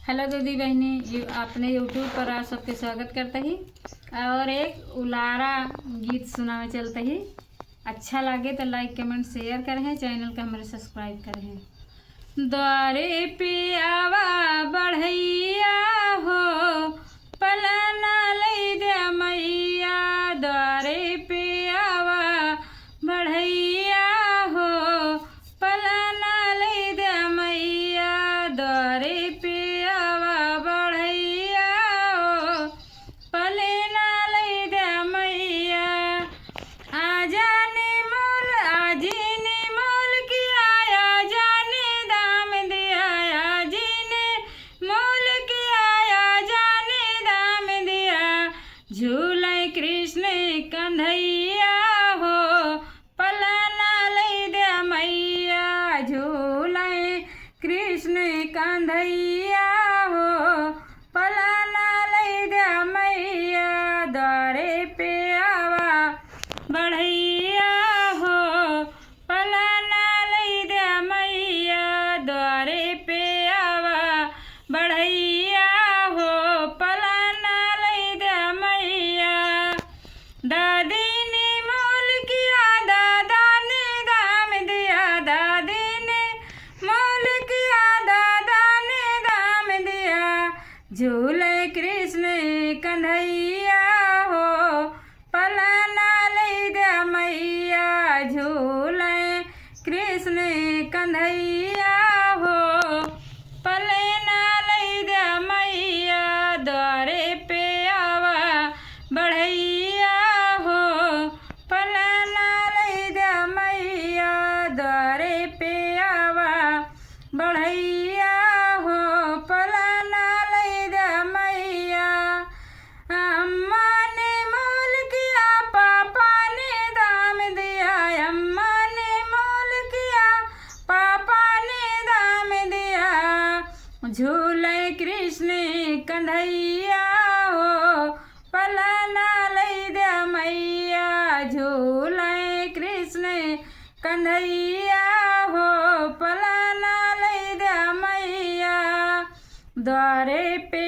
Hello दीदी बहनी, अपने यूट्यूब पर आप सबके स्वागत करते ही और एक उलारा गीत सुनावे चलते ही। अच्छा लगे तो लाइक कमेंट शेयर करें, चैनल का हमारे सब्सक्राइब करें। द्वारे पे आवा बढ़ैया हो, पलना लई दे मैया। द्वारे पे आवा बढ़ैया हो, पलना लई दे मैया। द्वारे पे झूले कृष्ण कन्हैया हो, पलना लई दे मैया। झूले कृष्ण कन्हैया हो, पलना लई दे मैया। द्वारे पे आवा बढ़ैया हो, पलना लई दे मैया। द्वारे पे आवा बढ़ैया हो, पलना लई दे मैया। दादी ने मोल किया, दादा ने दाम दिया। दादी ने मोल किया, दादा ने दाम दिया। झूले कृष्ण कन्हैया हो, पलना लई दे मैया। झूले कृष्ण कन्हैया हो, पलना लई दे मैया। द्वारे पे आवा बढ़ैया हो, पलना लई दे मैया। द्वारे पे आवा बढ़ैया हो, पलना लई दे मैया। अम्मा ने मोल किया, पापा ने दाम दिया। अम्मा ने मोल किया, पापा ने दाम दिया। झूले कृष्ण कन्हैया हो, पलना लई दे मैया। झूले कृष्ण कन्हैया हो, पलना लई दे मैया। द्वारे पे